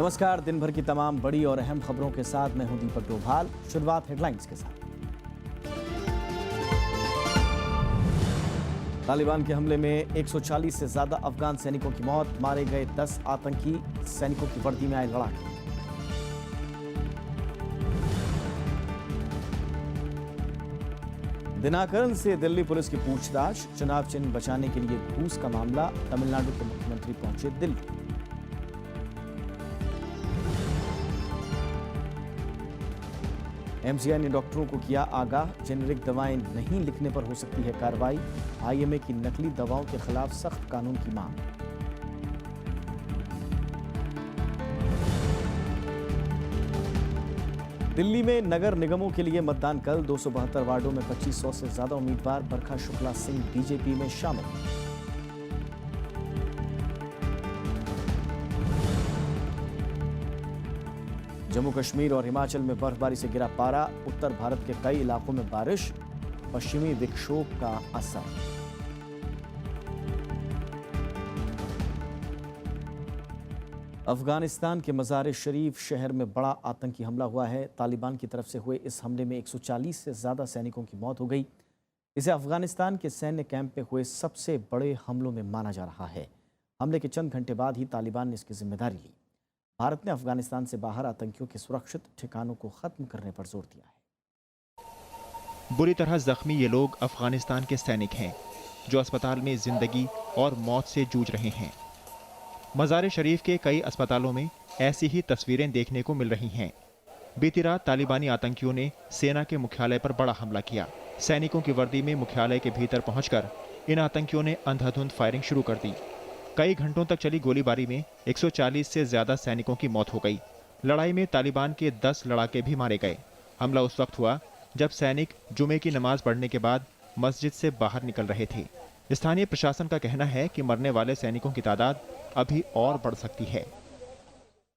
नमस्कार। दिन भर की तमाम बड़ी और अहम खबरों के साथ मैं हूं दीपक डोभाल। शुरुआत हेडलाइंस के साथ। तालिबान के हमले में 140 से ज्यादा अफगान सैनिकों की मौत, मारे गए 10 आतंकी, सैनिकों की वर्दी में आए लड़ाके। दिनाकरन से दिल्ली पुलिस की पूछताछ, चुनाव चिन्ह बचाने के लिए घूस का मामला, तमिलनाडु के मुख्यमंत्री पहुंचे दिल्ली। एमसीआई ने डॉक्टरों को किया आगाह, जेनेरिक दवाएं नहीं लिखने पर हो सकती है कार्रवाई। आईएमए की नकली दवाओं के खिलाफ सख्त कानून की मांग। दिल्ली में नगर निगमों के लिए मतदान कल, 272 वार्डों में 2500 से ज्यादा उम्मीदवार। बरखा शुक्ला सिंह बीजेपी में शामिल। जम्मू कश्मीर और हिमाचल में बर्फबारी से गिरा पारा, उत्तर भारत के कई इलाकों में बारिश, पश्चिमी विक्षोभ का असर। अफगानिस्तान के मज़ार शरीफ शहर में बड़ा आतंकी हमला हुआ है। तालिबान की तरफ से हुए इस हमले में 140 से ज़्यादा सैनिकों की मौत हो गई। इसे अफगानिस्तान के सैन्य कैंप पे हुए सबसे बड़े हमलों में माना जा रहा है। हमले के चंद घंटे बाद ही तालिबान ने इसकी जिम्मेदारी ली। भारत ने अफगानिस्तान से बाहर आतंकियों के सुरक्षित ठिकानों को खत्म करने पर जोर दिया है। बुरी तरह जख्मी ये लोग अफगानिस्तान के सैनिक हैं जो अस्पताल में जिंदगी और मौत से जूझ रहे हैं। मज़ार शरीफ के कई अस्पतालों में ऐसी ही तस्वीरें देखने को मिल रही हैं। बीती रात तालिबानी आतंकियों ने सेना के मुख्यालय पर बड़ा हमला किया। सैनिकों की वर्दी में मुख्यालय के भीतर पहुंचकर इन आतंकियों ने अंधाधुंध फायरिंग शुरू कर दी। कई घंटों तक चली गोलीबारी में 140 से ज्यादा सैनिकों की मौत हो गई। लड़ाई में तालिबान के 10 लड़ाके भी मारे गए। हमला उस वक्त हुआ जब सैनिक जुमे की नमाज पढ़ने के बाद मस्जिद से बाहर निकल रहे थे। स्थानीय प्रशासन का कहना है कि मरने वाले सैनिकों की तादाद अभी और बढ़ सकती है।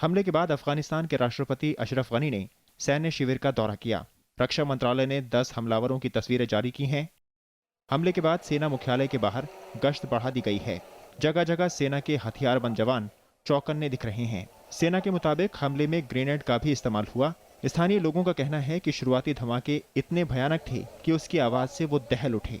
हमले के बाद अफगानिस्तान के राष्ट्रपति अशरफ गनी ने सैन्य शिविर का दौरा किया। रक्षा मंत्रालय ने 10 हमलावरों की तस्वीरें जारी की हैं। हमले के बाद सेना मुख्यालय के बाहर गश्त बढ़ा दी गई है। जगह जगह सेना के हथियारबंद जवान चौकन्ने दिख रहे हैं। सेना के मुताबिक हमले में ग्रेनेड का भी इस्तेमाल हुआ। स्थानीय लोगों का कहना है कि शुरुआती धमाके इतने भयानक थे कि उसकी आवाज से वो दहल उठे।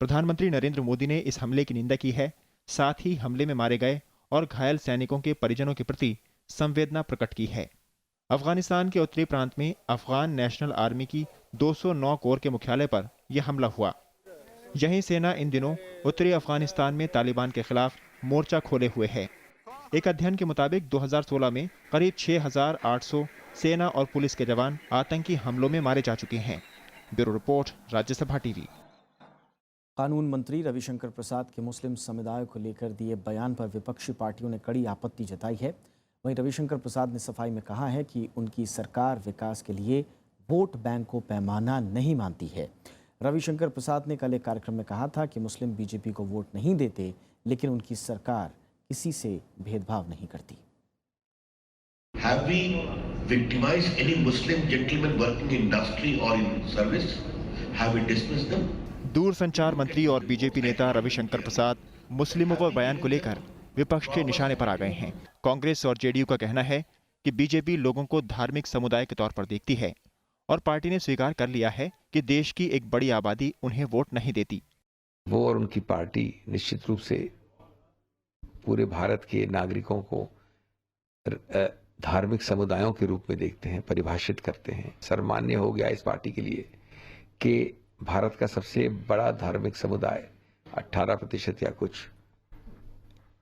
प्रधानमंत्री नरेंद्र मोदी ने इस हमले की निंदा की है। साथ ही हमले में मारे गए और घायल सैनिकों के परिजनों के प्रति संवेदना प्रकट की है। अफगानिस्तान के उत्तरी प्रांत में अफगान नेशनल आर्मी की 209 कोर के मुख्यालय पर यह हमला हुआ। यही सेना इन दिनों उत्तरी अफगानिस्तान में तालिबान के खिलाफ मोर्चा खोले हुए है। एक अध्ययन के मुताबिक 2016 में करीब 6800 सेना और पुलिस के जवान आतंकी हमलों में मारे जा चुके हैं। Bureau report, Rajya Sabha TV. कानून मंत्री रविशंकर प्रसाद के मुस्लिम समुदाय को लेकर दिए बयान पर विपक्षी पार्टियों ने कड़ी आपत्ति जताई है। वहीं रविशंकर प्रसाद ने सफाई में कहा है कि उनकी सरकार विकास के लिए वोट बैंक को पैमाना नहीं मानती है। रविशंकर प्रसाद ने कल एक कार्यक्रम में कहा था कि मुस्लिम बीजेपी को वोट नहीं देते, लेकिन उनकी सरकार किसी से भेदभाव नहीं करती। Have we victimized any Muslim gentlemen working in industry or in service? Have we dismissed them? दूरसंचार मंत्री और बीजेपी नेता रविशंकर प्रसाद मुस्लिमों पर बयान को लेकर विपक्ष के निशाने पर आ गए हैं। कांग्रेस और जेडीयू का कहना है कि बीजेपी लोगों को धार्मिक समुदाय के तौर पर देखती है और पार्टी ने स्वीकार कर लिया है कि देश की एक बड़ी आबादी उन्हें वोट नहीं देती। वो और उनकी पार्टी निश्चित रूप से पूरे भारत के नागरिकों को धार्मिक समुदायों के रूप में देखते हैं, परिभाषित करते हैं। सर्वमान्य हो गया इस पार्टी के लिए कि भारत का सबसे बड़ा धार्मिक समुदाय 18% या कुछ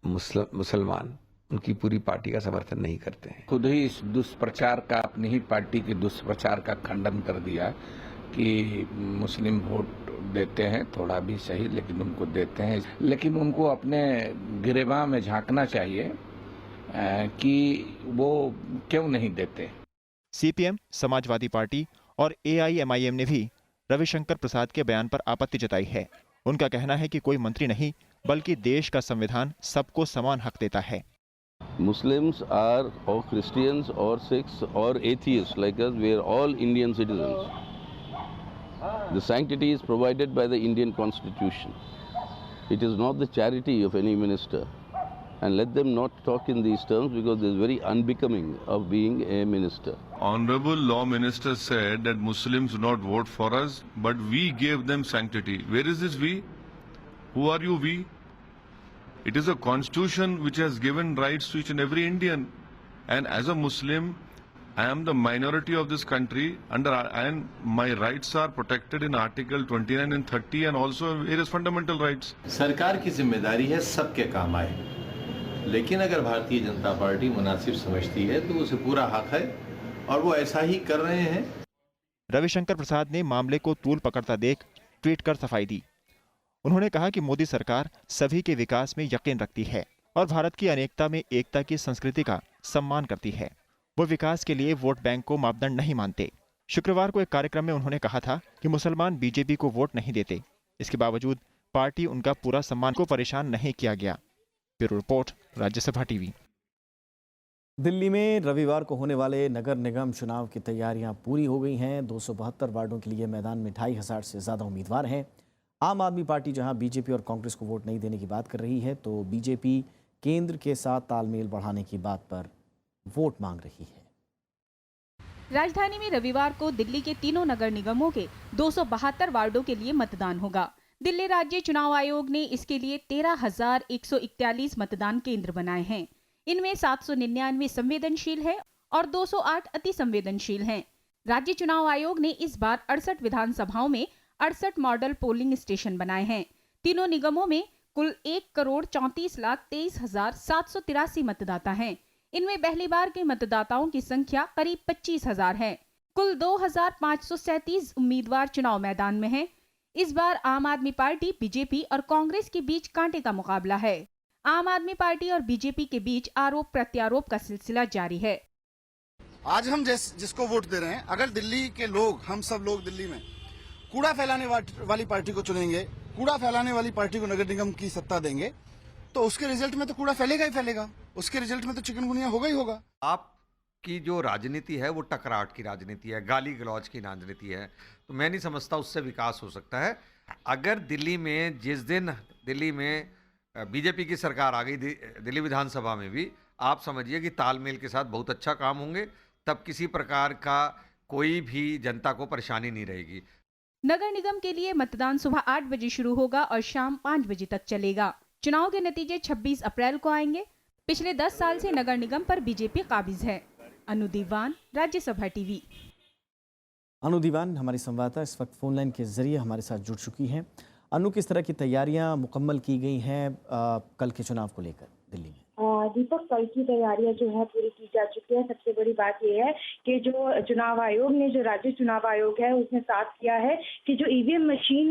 मुसलमान उनकी पूरी पार्टी का समर्थन नहीं करते हैं। खुद ही इस दुष्प्रचार का, अपनी ही पार्टी के दुष्प्रचार का खंडन कर दिया कि मुस्लिम वोट देते हैं, थोड़ा भी सही लेकिन उनको देते हैं। लेकिन उनको अपने गिरेबान में झांकना चाहिए कि वो क्यों नहीं देते। सीपीएम, समाजवादी पार्टी और AIMIM ने भी रविशंकर प्रसाद के बयान पर आपत्ति जताई है। उनका कहना है कि कोई मंत्री नहीं बल्कि देश का संविधान सबको समान हक देता है। Muslims are or Christians or Sikhs or atheists like us, we are all Indian citizens. The sanctity is provided by the Indian Constitution. It is not the charity of any minister. And let them not talk in these terms because it is very unbecoming of being a minister. Honorable Law Minister said that Muslims do not vote for us, but we gave them sanctity. Where is this we? Who are you we? It is a constitution which has given rights to each and every Indian. And as a Muslim, I am the minority of this country and my rights are protected in Article 29 and 30 and also various fundamental rights. सरकार की जिम्मेदारी है सबके काम आए, लेकिन अगर Bharatiya Janata party मुनासिब समझती है तो उसे पूरा हक है और वो ऐसा ही कर रहे हैं। रविशंकर प्रसाद ने मामले को तूल पकड़ता देख ट्वीट कर सफाई दी। उन्होंने कहा कि मोदी सरकार सभी के विकास में यकीन रखती है और भारत की अनेकता में एकता की संस्कृति का सम्मान करती है। वो विकास के लिए वोट बैंक को मापदंड नहीं मानते। शुक्रवार को एक कार्यक्रम में उन्होंने कहा था कि मुसलमान बीजेपी को वोट नहीं देते। इसके बावजूद पार्टी उनका पूरा सम्मान को परेशान नहीं किया गया। Bureau report, Rajya Sabha TV. Delhi में रविवार को होने वाले नगर निगम चुनाव की तैयारियां पूरी हो गई हैं। 272 वार्डों के लिए मैदान में 2500 से ज़्यादा उम्मीदवार हैं। आम आदमी पार्टी जहां बीजेपी और कांग्रेस को वोट नहीं देने की बात कर रही है, तो बीजेपी केंद्र के साथ तालमेल बढ़ाने की बात पर वोट मांग रही है। राजधानी में रविवार को दिल्ली के तीनों नगर निगमों के 272 वार्डों के लिए मतदान होगा। दिल्ली राज्य चुनाव आयोग ने इसके लिए 13,141 मतदान केंद्र बनाए हैं। इनमें 799 संवेदनशील है और 208 अति संवेदनशील हैं। राज्य चुनाव आयोग ने इस बार 68 विधानसभाओं में 68 मॉडल पोलिंग स्टेशन बनाए हैं। तीनों निगमों में कुल 1,34,23,783 मतदाता हैं। इनमें पहली बार के मतदाताओं की संख्या करीब 25,000 है। कुल 2,537 उम्मीदवार चुनाव मैदान में हैं। इस बार आम आदमी पार्टी, बीजेपी और कांग्रेस के बीच कांटे का मुकाबला है। आम आदमी पार्टी और बीजेपी के बीच आरोप प्रत्यारोप का सिलसिला जारी है। आज हम जिसको वोट दे रहे हैं, अगर दिल्ली के लोग, हम सब लोग दिल्ली में कूड़ा फैलाने वाली पार्टी को चुनेंगे, कूड़ा फैलाने वाली पार्टी को नगर निगम की सत्ता देंगे, तो उसके रिजल्ट में तो कूड़ा फैलेगा ही फैलेगा। उसके रिजल्ट में तो चिकनगुनिया होगा ही होगा। आपकी जो राजनीति है वो टकराहट की राजनीति है, गाली गलौज की राजनीति है, तो मैं नहीं समझता उससे विकास हो सकता है। अगर दिल्ली में जिस दिन दिल्ली में बीजेपी की सरकार आ गई, दिल्ली विधानसभा में भी, आप समझिए कि तालमेल के साथ बहुत अच्छा काम होंगे, तब किसी प्रकार का कोई भी जनता को परेशानी नहीं रहेगी। नगर निगम के लिए मतदान सुबह 8 बजे शुरू होगा और शाम 5 बजे तक चलेगा। चुनाव के नतीजे 26 अप्रैल को आएंगे। पिछले 10 साल से नगर निगम पर बीजेपी काबिज है। अनु दीवान, राज्यसभा टीवी। अनु दीवान हमारी संवाददाता इस वक्त फोनलाइन के जरिए हमारे साथ जुड़ चुकी हैं। अनु, किस तरह की तैयारियां मुकम्मल की गई हैं कल के चुनाव को लेकर दिल्ली में? दीपक, कल की तैयारियां जो है पूरी की जा चुकी है। सबसे बड़ी बात यह है कि जो चुनाव आयोग ने, जो राज्य चुनाव आयोग है, उसने साफ किया है कि जो ईवीएम मशीन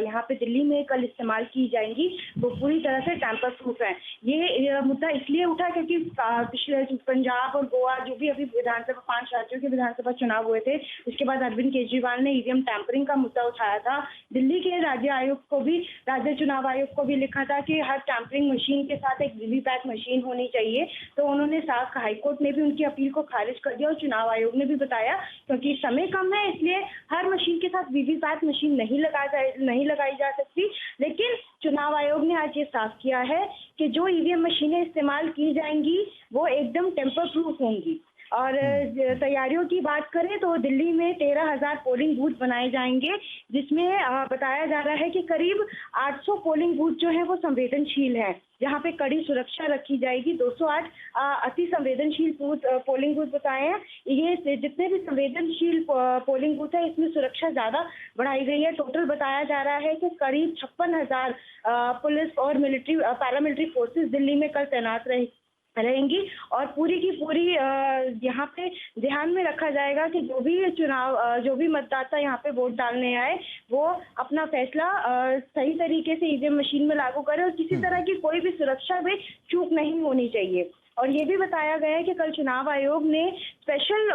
यहाँ पे दिल्ली में कल इस्तेमाल की जाएंगी वो पूरी तरह से टैंपर प्रूफ है। ये मुद्दा इसलिए उठा क्योंकि पिछले पंजाब और गोवा, जो भी अभी विधानसभा 5 राज्यों के विधानसभा चुनाव हुए थे, उसके बाद अरविंद केजरीवाल ने ईवीएम टैंपरिंग का मुद्दा उठाया था। दिल्ली के राज्य आयोग को भी, राज्य चुनाव आयोग को भी लिखा था कि हर टैंपरिंग मशीन के साथ एक वीवीपैट मशीन होनी चाहिए। तो उन्होंने साफ, हाईकोर्ट ने भी उनकी अपील को खारिज कर दिया और चुनाव आयोग ने भी बताया क्योंकि समय कम है इसलिए हर मशीन के साथ वीवीपैट मशीन नहीं लगाई जा सकती। लेकिन चुनाव आयोग ने आज ये साफ किया है कि जो ईवीएम मशीनें इस्तेमाल की जाएंगी वो एकदम टेम्पर प्रूफ होंगी। और तैयारियों की बात करें तो दिल्ली में 13,000 पोलिंग बूथ बनाए जाएंगे, जिसमें बताया जा रहा है कि करीब 800 पोलिंग बूथ जो है वो संवेदनशील है, जहां पे कड़ी सुरक्षा रखी जाएगी। 208 अति संवेदनशील पोलिंग बूथ बताए हैं। ये जितने भी संवेदनशील पोलिंग बूथ है इसमें सुरक्षा ज्यादा बढ़ाई गई है। टोटल बताया जा रहा है कि करीब 56,000 पुलिस और मिलिट्री, पैरामिलिट्री फोर्सेस दिल्ली में कल तैनात रहेंगी और पूरी की पूरी यहाँ पे ध्यान में रखा जाएगा कि जो भी मतदाता यहाँ पे वोट डालने आए वो अपना फैसला सही तरीके से ईवीएम मशीन में लागू करे और किसी तरह की कोई भी सुरक्षा में चूक नहीं होनी चाहिए। और ये भी बताया गया है कि कल चुनाव आयोग ने स्पेशल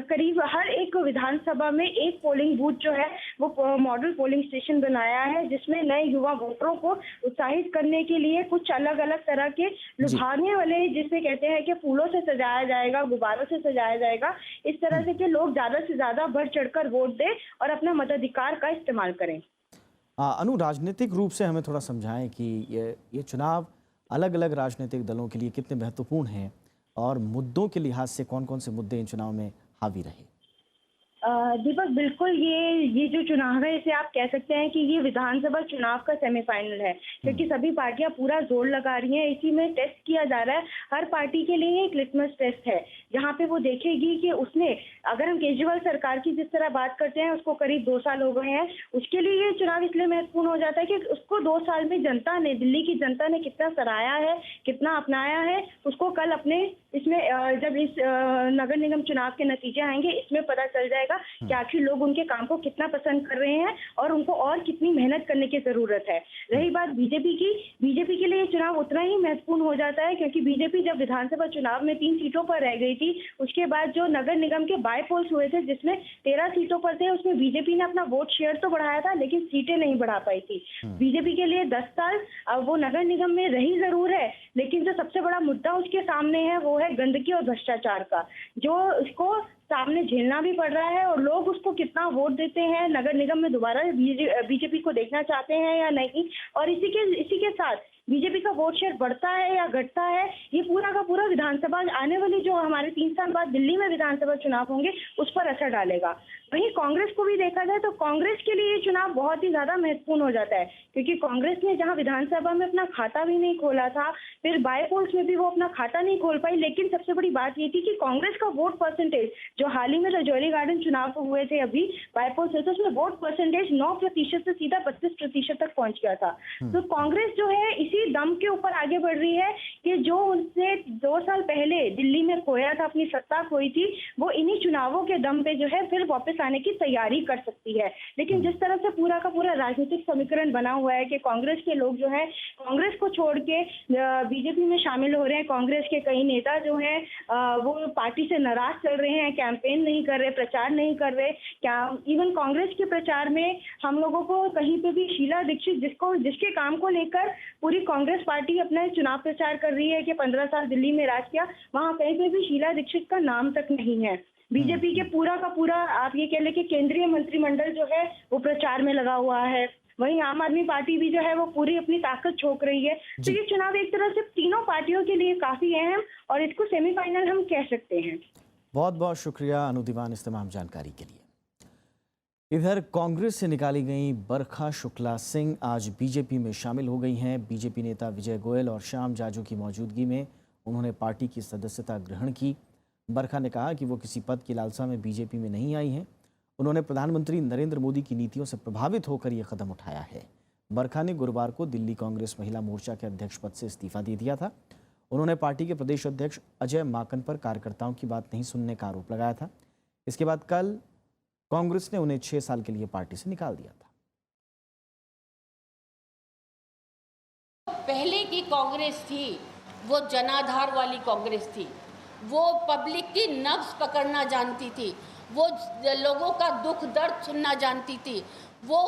करीब हर एक विधानसभा में एक पोलिंग बूथ जो है वो मॉडल पोलिंग स्टेशन बनाया है, जिसमें नए युवा वोटरों को उत्साहित करने के लिए कुछ अलग अलग तरह के लुभाने वाले, जिसे कहते हैं कि फूलों से सजाया जाएगा, गुब्बारों से सजाया जाएगा, इस तरह से कि लोग ज्यादा से ज्यादा बढ़ चढ़कर वोट दें और अपना मताधिकार का इस्तेमाल करें। अनु, राजनीतिक रूप से हमें थोड़ा समझाएं कि ये चुनाव अलग अलग राजनीतिक दलों के लिए कितने महत्वपूर्ण हैं और मुद्दों के लिहाज से कौन कौन से मुद्दे इन चुनाव में हावी रहे। दीपक, बिल्कुल ये जो चुनाव है इसे आप कह सकते हैं कि ये विधानसभा चुनाव का सेमीफाइनल है, क्योंकि सभी पार्टियां पूरा जोर लगा रही हैं। इसी में टेस्ट किया जा रहा है, हर पार्टी के लिए एक लिटमस टेस्ट है, जहां पे वो देखेगी कि उसने, अगर हम केजरीवाल सरकार की जिस तरह बात करते हैं, उसको करीब 2 साल हो गए हैं, उसके लिए ये चुनाव इसलिए महत्वपूर्ण हो जाता है कि उसको 2 साल में जनता ने, दिल्ली की जनता ने कितना सराहा है, कितना अपनाया है, उसको कल अपने इसमें जब इस नगर निगम चुनाव के नतीजे आएंगे इसमें पता चल जाएगा कि आखिर लोग उनके काम को कितना पसंद कर रहे हैं और उनको और कितनी मेहनत करने की जरूरत है। रही बात बीजेपी की, बीजेपी के लिए ये चुनाव उतना ही महत्वपूर्ण हो जाता है, क्योंकि बीजेपी जब विधानसभा चुनाव में 3 सीटों पर रह गई थी, उसके बाद जो नगर निगम के बाय पोल्स हुए थे जिसमें 13 सीटों पर थे, उसमें बीजेपी ने अपना वोट शेयर तो बढ़ाया था लेकिन सीटें नहीं बढ़ा पाई थी। बीजेपी के लिए 10 साल वो नगर निगम में रही जरूर है, लेकिन जो सबसे बड़ा मुद्दा उसके सामने है वो है गंदगी और भ्रष्टाचार का, जो उसको सामने झेलना भी पड़ रहा है और लोग उसको कितना वोट देते हैं, नगर निगम में दोबारा बीजेपी को देखना चाहते हैं या नहीं, और इसी के साथ बीजेपी का वोट शेयर बढ़ता है या घटता है, ये पूरा का पूरा विधानसभा आने वाली जो हमारे 3 साल बाद दिल्ली में विधानसभा चुनाव होंगे उस पर असर डालेगा। वहीं कांग्रेस को भी देखा जाए तो कांग्रेस के लिए ये चुनाव बहुत ही ज्यादा महत्वपूर्ण हो जाता है, क्योंकि कांग्रेस ने जहां विधानसभा में अपना खाता भी नहीं खोला था, फिर बाय पोल्स में भी वो अपना खाता नहीं खोल पाई, लेकिन सबसे बड़ी बात ये थी कि कांग्रेस का वोट परसेंटेज, जो हाल ही में रजौरी गार्डन चुनाव हुए थे अभी बाय पोल्स से, तो उसमें वोट परसेंटेज 9% से सीधा 32% तक पहुंच गया था। तो कांग्रेस जो है इसी दम के ऊपर आगे बढ़ रही है कि जो उसने 2 साल पहले दिल्ली में खोया था, अपनी सत्ता खोई थी, वो इन्हीं चुनावों के दम पे जो है फिर वापस आने की तैयारी कर सकती है। लेकिन जिस तरह से पूरा का पूरा राजनीतिक समीकरण बना हुआ है कि कांग्रेस के लोग जो है कांग्रेस को छोड़ के बीजेपी में शामिल हो रहे हैं, कांग्रेस के कई नेता जो हैं वो पार्टी से नाराज चल रहे हैं, कैंपेन नहीं कर रहे, प्रचार नहीं कर रहे, क्या इवन कांग्रेस के प्रचार में हम लोगों को कहीं पे भी शीला दीक्षित, जिसके काम को लेकर पूरी कांग्रेस पार्टी अपना चुनाव प्रचार कर रही है कि 15 साल दिल्ली में राज किया, वहां कहीं पे भी शीला दीक्षित का नाम तक नहीं है। बीजेपी के पूरा का पूरा आप ये कह लें कि केंद्रीय मंत्रिमंडल जो है वो प्रचार में लगा हुआ है। वहीं आम आदमी पार्टी भी जो है वो पूरी अपनी ताकत झोंक रही है। तो ये चुनाव एक तरह से तीनों पार्टियों के लिए काफी अहम और इसको सेमीफाइनल हम कह सकते हैं। बहुत बहुत शुक्रिया अनु दीवान इस तमाम जानकारी के लिए। इधर कांग्रेस से निकाली गई बरखा शुक्ला सिंह आज बीजेपी में शामिल हो गई हैं। बीजेपी नेता विजय गोयल और श्याम जाजू की मौजूदगी में उन्होंने पार्टी की सदस्यता ग्रहण की। बरखा ने कहा कि वो किसी पद की लालसा में बीजेपी में नहीं आई हैं। उन्होंने प्रधानमंत्री नरेंद्र मोदी की नीतियों से प्रभावित होकर ये कदम उठाया है। बरखा ने गुरुवार को दिल्ली कांग्रेस महिला मोर्चा के अध्यक्ष पद से इस्तीफा दे दिया था। उन्होंने पार्टी के प्रदेश अध्यक्ष अजय माकन पर कार्यकर्ताओं की बात नहीं सुनने का आरोप लगाया था। इसके बाद कल कांग्रेस ने उन्हें 6 साल के लिए पार्टी से निकाल दिया था। पहले की कांग्रेस थी वो जनाधार वाली कांग्रेस थी, वो पब्लिक की नब्ज पकड़ना जानती थी, वो लोगों का दुख दर्द सुनना जानती थी। वो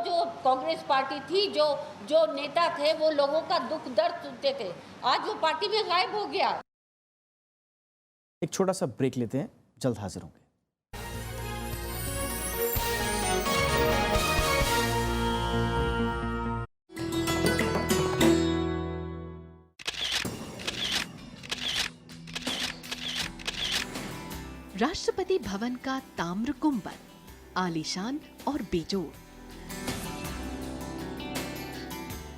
जो कांग्रेस पार्टी थी, जो नेता थे वो लोगों का दुख दर्द सुनते थे। आज वो पार्टी में गायब हो गया। एक छोटा सा ब्रेक लेते हैं, जल्द हाजिर होंगे। राष्ट्रपति भवन का ताम्र गुंबद आलीशान और बेजोड़।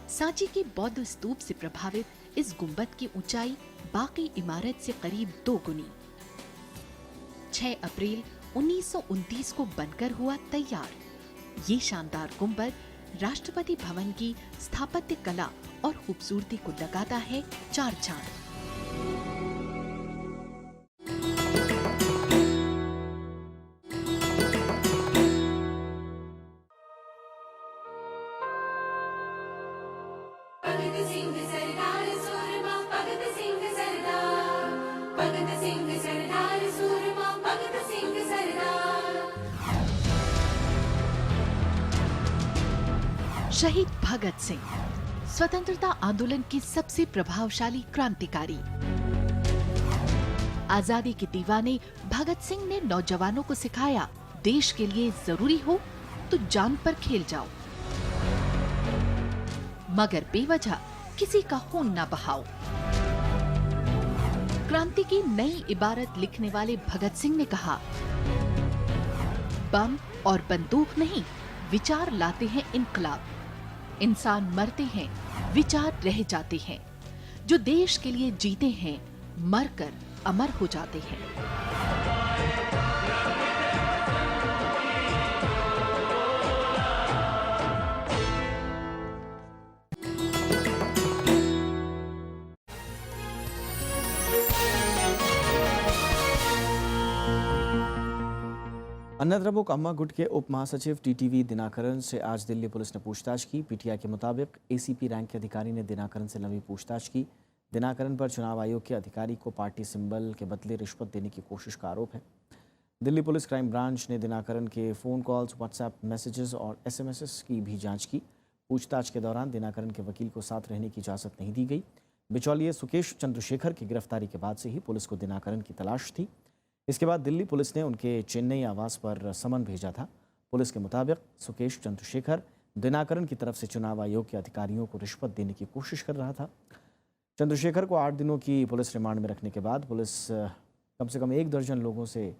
सांची के बौद्ध स्तूप से प्रभावित इस गुंबद की ऊंचाई बाकी इमारत से करीब 2 गुनी। 6 अप्रैल 1929 को बनकर हुआ तैयार। ये शानदार गुंबद राष्ट्रपति भवन की स्थापत्य कला और खूबसूरती को लगाता है 4 चांद। भगत सिंह सरदार, शहीद भगत सिंह, स्वतंत्रता आंदोलन के सबसे प्रभावशाली क्रांतिकारी। आजादी के दीवाने भगत सिंह ने नौजवानों को सिखाया, देश के लिए जरूरी हो तो जान पर खेल जाओ, मगर बेवजह किसी का खून न बहाओ। क्रांति की नई इबारत लिखने वाले भगत सिंह ने कहा, बम और बंदूक नहीं, विचार लाते हैं इनकलाब। इंसान मरते हैं, विचार रह जाते हैं। जो देश के लिए जीते हैं, मरकर अमर हो जाते हैं। अन्ना द्रमुक अम्मा गुट के उप महासचिव टीटीवी दिनाकरन से आज दिल्ली पुलिस ने पूछताछ की। पीटीआई के मुताबिक एसीपी रैंक के अधिकारी ने दिनाकरन से लंबी पूछताछ की। दिनाकरन पर चुनाव आयोग के अधिकारी को पार्टी सिंबल के बदले रिश्वत देने की कोशिश का आरोप है। दिल्ली पुलिस क्राइम ब्रांच ने दिनाकरन के फ़ोन कॉल्स, व्हाट्सएप मैसेजेस और एसएमएस की भी जांच की। पूछताछ के दौरान दिनाकरन के वकील को साथ रहने की इजाज़त नहीं दी गई। बिचौलिए सुकेश चंद्रशेखर की गिरफ्तारी के बाद से ही पुलिस को दिनाकरन की तलाश थी। इसके बाद दिल्ली पुलिस ने उनके चेन्नई आवास पर समन भेजा था। पुलिस के मुताबिक सुकेश चंद्रशेखर दिनाकरन की तरफ से चुनाव आयोग के अधिकारियों को रिश्वत देने की कोशिश कर रहा था। चंद्रशेखर को 8 दिनों की पुलिस रिमांड में रखने के बाद पुलिस कम से कम 1 दर्जन लोगों से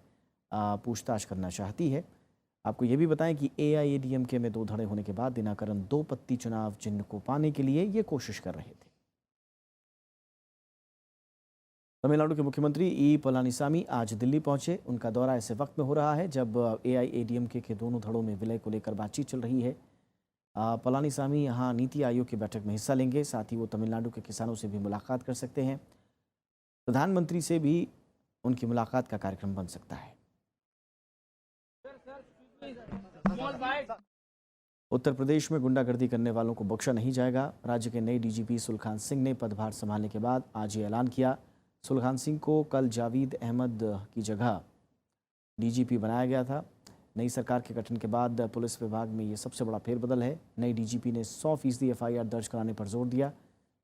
पूछताछ करना चाहती है। आपको ये भी बताएं कि एआईएडीएमके में 2 धड़े होने के बाद दिनाकरन 2 पत्ती चुनाव चिन्ह को पाने के लिए ये कोशिश कर रहे थे। तमिलनाडु के मुख्यमंत्री ई पलानीसामी आज दिल्ली पहुंचे। उनका दौरा ऐसे वक्त में हो रहा है जब एआईएडीएमके के दोनों धड़ों में विलय को लेकर बातचीत चल रही है। पलानीसामी यहां नीति आयोग की बैठक में हिस्सा लेंगे। साथ ही वो तमिलनाडु के किसानों से भी मुलाकात कर सकते हैं। प्रधानमंत्री से भी उनकी मुलाकात का कार्यक्रम बन सकता है। उत्तर प्रदेश में गुंडागर्दी करने वालों को बख्शा नहीं जाएगा। राज्य के नए डीजीपी सुलखान सिंह ने पदभार संभालने के बाद आज ये ऐलान किया। सुलखान सिंह को कल जावेद अहमद की जगह डीजीपी बनाया गया था। नई सरकार के गठन के बाद पुलिस विभाग में ये सबसे बड़ा फेरबदल है। नई डीजीपी ने 100% एफआईआर दर्ज कराने पर जोर दिया।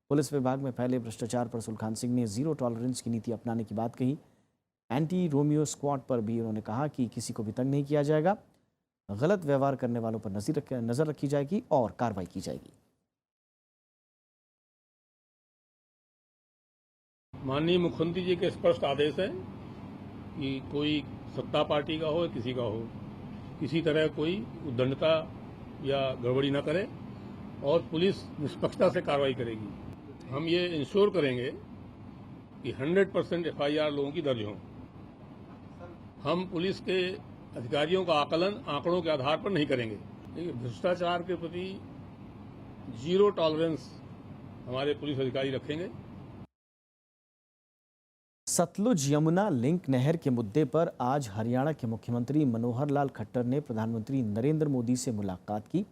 पुलिस विभाग में फैले भ्रष्टाचार पर सुलखान सिंह ने ज़ीरो टॉलरेंस की नीति अपनाने की बात कही। एंटी रोमियो स्क्वाड पर भी उन्होंने कहा कि किसी को भी तंग नहीं किया जाएगा। गलत व्यवहार करने वालों पर नज़र रखी जाएगी और कार्रवाई की जाएगी। माननीय मुख्यमंत्री जी के स्पष्ट आदेश है कि कोई सत्ता पार्टी का हो, किसी का हो, किसी तरह कोई उद्दंडता या गड़बड़ी न करे और पुलिस निष्पक्षता से कार्रवाई करेगी। हम ये इंश्योर करेंगे कि 100% एफआईआर लोगों की दर्ज हों। हम पुलिस के अधिकारियों का आकलन आंकड़ों के आधार पर नहीं करेंगे। देखिए, भ्रष्टाचार के प्रति ज़ीरो टॉलरेंस हमारे पुलिस अधिकारी रखेंगे। सतलुज यमुना लिंक नहर के मुद्दे पर आज हरियाणा के मुख्यमंत्री मनोहर लाल खट्टर ने प्रधानमंत्री नरेंद्र मोदी से मुलाकात की।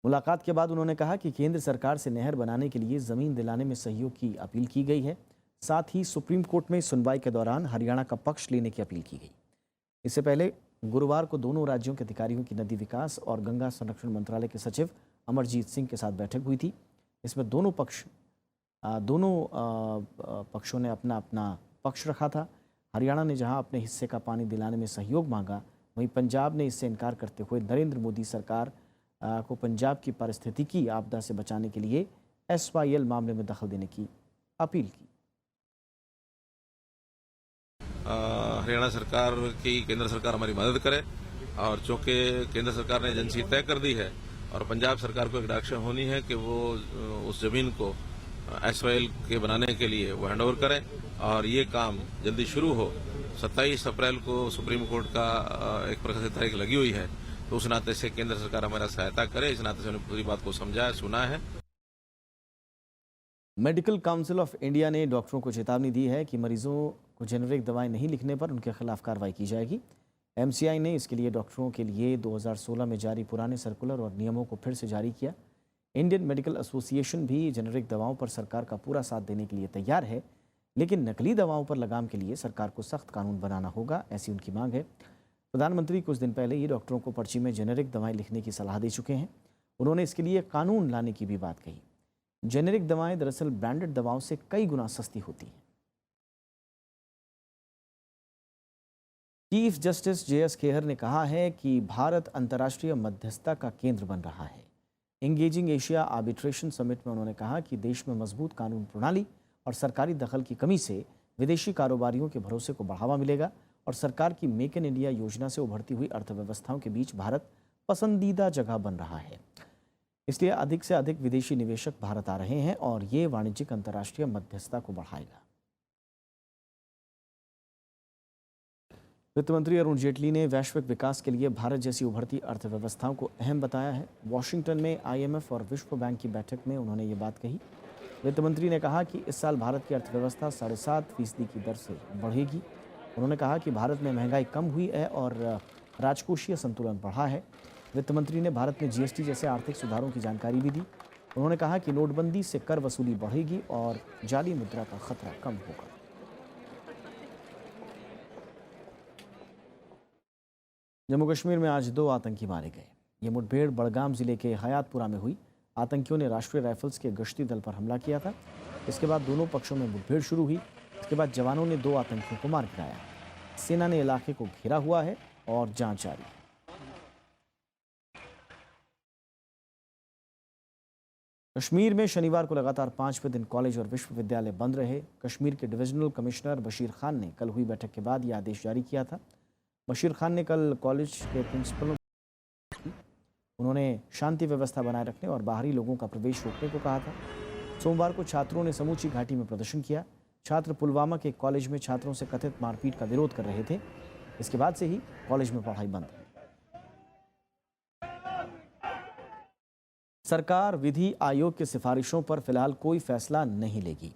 मुलाकात के बाद उन्होंने कहा कि केंद्र सरकार से नहर बनाने के लिए ज़मीन दिलाने में सहयोग की अपील की गई है। साथ ही सुप्रीम कोर्ट में सुनवाई के दौरान हरियाणा का पक्ष लेने की अपील की गई। इससे पहले गुरुवार को दोनों राज्यों के अधिकारियों की नदी विकास और गंगा संरक्षण मंत्रालय के सचिव अमरजीत सिंह के साथ बैठक हुई थी। इसमें दोनों पक्षों ने अपना अपना पक्ष रखा था। हरियाणा ने जहां अपने हिस्से का पानी दिलाने में सहयोग मांगा, वहीं पंजाब ने इससे इनकार करते हुए नरेंद्र मोदी सरकार को पंजाब की पारिस्थितिकी आपदा से बचाने के लिए एसवाईएल मामले में दखल देने की अपील की। हरियाणा सरकार की केंद्र सरकार हमारी मदद करे और चूंकि केंद्र सरकार ने एजेंसी तय कर दी है और पंजाब सरकार को एक डायरेक्शन होनी है कि वो उस जमीन को एसवाईएल के बनाने के लिए वो हैंडओवर करें और ये काम जल्दी शुरू हो। 27 अप्रैल को सुप्रीम कोर्ट का एक प्रकाशित तारीख लगी हुई है, तो उस नाते से केंद्र सरकार हमारा सहायता करे। इस नाते से उन्होंने पूरी बात को समझा सुना है। मेडिकल काउंसिल ऑफ इंडिया ने डॉक्टरों को चेतावनी दी है कि मरीजों को जेनेरिक दवाएं नहीं लिखने पर उनके खिलाफ कार्रवाई की जाएगी। एमसीआई ने इसके लिए डॉक्टरों के लिए 2016 में जारी पुराने सर्कुलर और नियमों को फिर से जारी किया। इंडियन मेडिकल एसोसिएशन भी जेनेरिक दवाओं पर सरकार का पूरा साथ देने के लिए तैयार है, लेकिन नकली दवाओं पर लगाम के लिए सरकार को सख्त कानून बनाना होगा, ऐसी उनकी मांग है। प्रधानमंत्री कुछ दिन पहले ही डॉक्टरों को पर्ची में जेनेरिक दवाएं लिखने की सलाह दे चुके हैं। उन्होंने इसके लिए कानून लाने की भी बात कही। जेनेरिक दवाएं दरअसल ब्रांडेड दवाओं से कई गुना सस्ती होती हैं। चीफ जस्टिस JS खेहर ने कहा है कि भारत अंतर्राष्ट्रीय मध्यस्थता का केंद्र बन रहा है। एंगेजिंग एशिया आर्बिट्रेशन समिट में उन्होंने कहा कि देश में मजबूत कानून प्रणाली और सरकारी दखल की कमी से विदेशी कारोबारियों के भरोसे को बढ़ावा मिलेगा और सरकार की मेक इन इंडिया योजना से उभरती हुई अर्थव्यवस्थाओं के बीच भारत पसंदीदा जगह बन रहा है। इसलिए अधिक से अधिक विदेशी निवेशक भारत आ रहे हैं और ये वाणिज्यिक अंतर्राष्ट्रीय मध्यस्थता को बढ़ाएगा। वित्त मंत्री अरुण जेटली ने वैश्विक विकास के लिए भारत जैसी उभरती अर्थव्यवस्थाओं को अहम बताया है। वॉशिंगटन में IMF और विश्व बैंक की बैठक में उन्होंने ये बात कही। वित्त मंत्री ने कहा कि इस साल भारत की अर्थव्यवस्था 7.5% की दर से बढ़ेगी। उन्होंने कहा कि भारत में महंगाई कम हुई है और राजकोषीय संतुलन बढ़ा है। वित्त मंत्री ने भारत में GST जैसे आर्थिक सुधारों की जानकारी भी दी। उन्होंने कहा कि नोटबंदी से कर वसूली बढ़ेगी और जाली मुद्रा का खतरा कम होगा। जम्मू कश्मीर में आज 2 आतंकी मारे गए। ये मुठभेड़ बड़गाम जिले के हयातपुरा में हुई। आतंकियों ने राष्ट्रीय राइफल्स के गश्ती दल पर हमला किया था। इसके बाद दोनों पक्षों में मुठभेड़ शुरू हुई। इसके बाद जवानों ने 2 आतंकियों को मार गिराया। सेना ने इलाके को घेरा हुआ है और जांच जारी है। कश्मीर में शनिवार को लगातार 5वें दिन कॉलेज और विश्वविद्यालय बंद रहे। कश्मीर के डिविजनल कमिश्नर बशीर खान ने कल हुई बैठक के बाद यह आदेश जारी किया था। बशीर खान ने कल कॉलेज के प्रिंसिपलों उन्होंने शांति व्यवस्था बनाए रखने और बाहरी लोगों का प्रवेश रोकने को कहा था। सोमवार को छात्रों ने समूची घाटी में प्रदर्शन किया। छात्र पुलवामा के कॉलेज में छात्रों से कथित मारपीट का विरोध कर रहे थे। इसके बाद से ही कॉलेज में पढ़ाई बंद है। सरकार विधि आयोग की सिफारिशों पर फिलहाल कोई फैसला नहीं लेगी।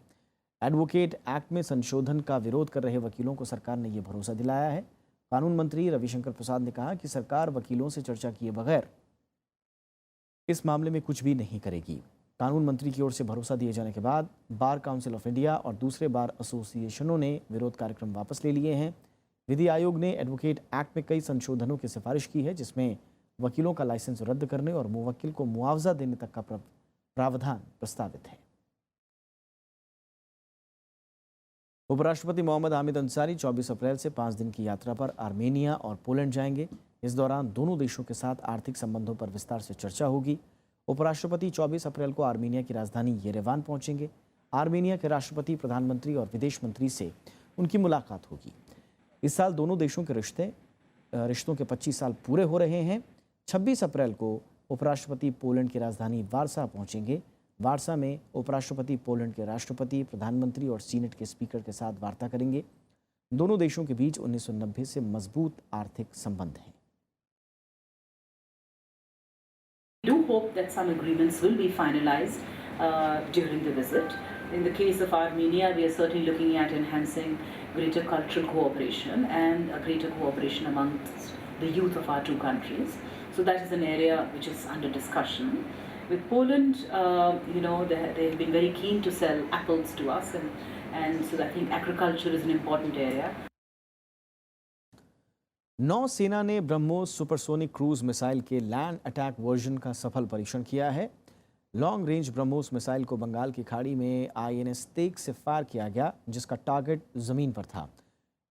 एडवोकेट एक्ट में संशोधन का विरोध कर रहे वकीलों को सरकार ने यह भरोसा दिलाया है। कानून मंत्री रविशंकर प्रसाद ने कहा कि सरकार वकीलों से चर्चा किए बगैर इस मामले में कुछ भी नहीं करेगी। कानून मंत्री की ओर से भरोसा दिए जाने के बाद बार काउंसिल ऑफ इंडिया और दूसरे बार एसोसिएशनों ने विरोध कार्यक्रम वापस ले लिए हैं। विधि आयोग ने एडवोकेट एक्ट में कई संशोधनों की सिफारिश की है, जिसमें वकीलों का लाइसेंस रद्द करने और मुवक्किल को मुआवजा देने तक का प्रावधान प्रस्तावित है। उपराष्ट्रपति मोहम्मद हामिद अंसारी 24 अप्रैल से 5 दिन की यात्रा पर आर्मेनिया और पोलैंड जाएंगे। इस दौरान दोनों देशों के साथ आर्थिक संबंधों पर विस्तार से चर्चा होगी। उपराष्ट्रपति 24 अप्रैल को आर्मेनिया की राजधानी येरेवान पहुंचेंगे। आर्मेनिया के राष्ट्रपति, प्रधानमंत्री और विदेश मंत्री से उनकी मुलाकात होगी। इस साल दोनों देशों के रिश्तों के 25 साल पूरे हो रहे हैं। 26 अप्रैल को उपराष्ट्रपति पोलैंड की राजधानी वारसा पहुंचेंगे। वारसा में उपराष्ट्रपति पोलैंड के राष्ट्रपति, प्रधानमंत्री और सीनेट के स्पीकर के साथ वार्ता करेंगे। दोनों देशों के बीच 1990 से मजबूत आर्थिक संबंध हैं। We do hope that some agreements will be finalized during the visit. In the case of Armenia, we are certainly looking at enhancing greater cultural cooperation and a greater cooperation amongst the youth of our two countries. So that is an area which is under discussion. With Poland, they have been very keen to sell apples to us, and so I think agriculture is an important area. नौसेना ने BrahMos supersonic cruise missile के land attack version का सफल परीक्षण किया है। Long range BrahMos missile को बंगाल की खाड़ी में INS तेग से फायर किया गया, जिसका टारगेट ज़मीन पर था।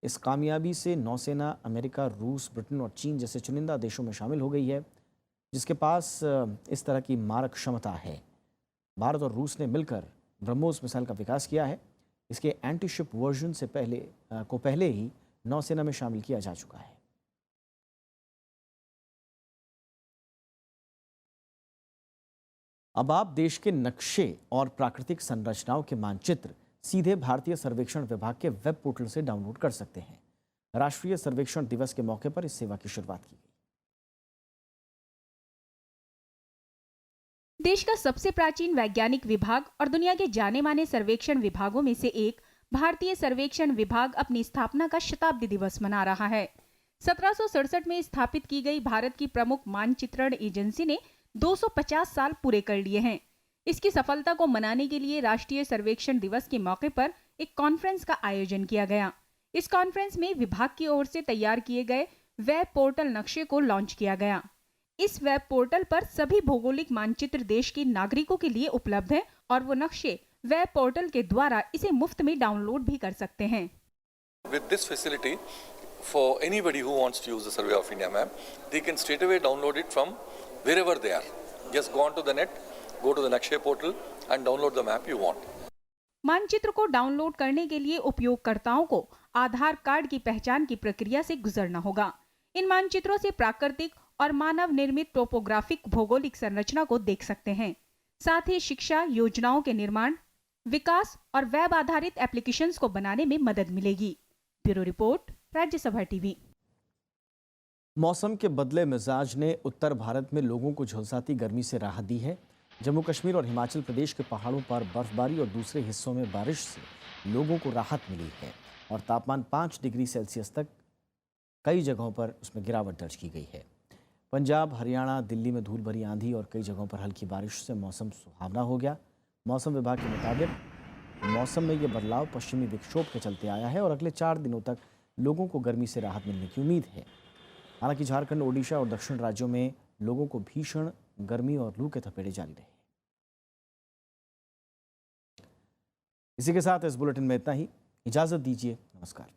इस कामयाबी से नौसेना अमेरिका, रूस, ब्रिटेन और चीन जैसे चुनिंदा देशों में शामिल हो गई है, जिसके पास इस तरह की मारक क्षमता है। भारत और रूस ने मिलकर ब्रह्मोस मिसाइल का विकास किया है। इसके एंटीशिप वर्जन से पहले ही नौसेना में शामिल किया जा चुका है। अब आप देश के नक्शे और प्राकृतिक संरचनाओं के मानचित्र सीधे भारतीय सर्वेक्षण विभाग के वेब पोर्टल से डाउनलोड कर सकते हैं। राष्ट्रीय सर्वेक्षण दिवस के मौके पर इस सेवा की शुरुआत की गई। देश का सबसे प्राचीन वैज्ञानिक विभाग और दुनिया के जाने माने सर्वेक्षण विभागों में से एक भारतीय सर्वेक्षण विभाग अपनी स्थापना का शताब्दी दिवस मना रहा है। 1767 में स्थापित की गई भारत की प्रमुख मानचित्रण एजेंसी ने 250 साल पूरे कर लिए हैं। इसकी सफलता को मनाने के लिए राष्ट्रीय सर्वेक्षण दिवस के मौके पर एक कॉन्फ्रेंस का आयोजन किया गया। इस कॉन्फ्रेंस में विभाग की ओर से तैयार किए गए वेब पोर्टल नक्शे को लॉन्च किया गया। इस वेब पोर्टल पर सभी भौगोलिक मानचित्र देश के नागरिकों के लिए उपलब्ध हैं और वो नक्शे वेब पोर्टल के द्वारा इसे मुफ्त में डाउनलोड भी कर सकते हैं। With this facility, for anybody who wants to use the Survey of India map, they can straight away download it from wherever they are. Just go onto the net, go to the Nakshe portal and download the map you want. मानचित्र को download करने के लिए उपयोगकर्ताओं को आधार card की पहचान की प्रक्रिया से गुजरना होगा। इन मानचित्रों से प्राकृतिक और मानव निर्मित टोपोग्राफिक भौगोलिक संरचना को देख सकते हैं। साथ ही शिक्षा योजनाओं के निर्माण, विकास और वेब आधारित एप्लीकेशंस को बनाने में मदद मिलेगी। Bureau report, Rajya Sabha TV. मौसम के बदले मिजाज ने उत्तर भारत में लोगों को झुलसाती गर्मी से राहत दी है। जम्मू कश्मीर और हिमाचल प्रदेश के पहाड़ों पर बर्फबारी और दूसरे हिस्सों में बारिश से लोगों को राहत मिली है और तापमान 5 डिग्री सेल्सियस तक कई जगहों पर उसमें गिरावट दर्ज की गई है। पंजाब, हरियाणा, दिल्ली में धूल भरी आंधी और कई जगहों पर हल्की बारिश से मौसम सुहावना हो गया। मौसम विभाग के मुताबिक मौसम में ये बदलाव पश्चिमी विक्षोभ के चलते आया है और अगले 4 दिनों तक लोगों को गर्मी से राहत मिलने की उम्मीद है। हालांकि झारखंड, ओडिशा और दक्षिण राज्यों में लोगों को भीषण गर्मी और लू के थपेड़े जारी रहे। इसी के साथ इस बुलेटिन में इतना ही। इजाजत दीजिए। नमस्कार।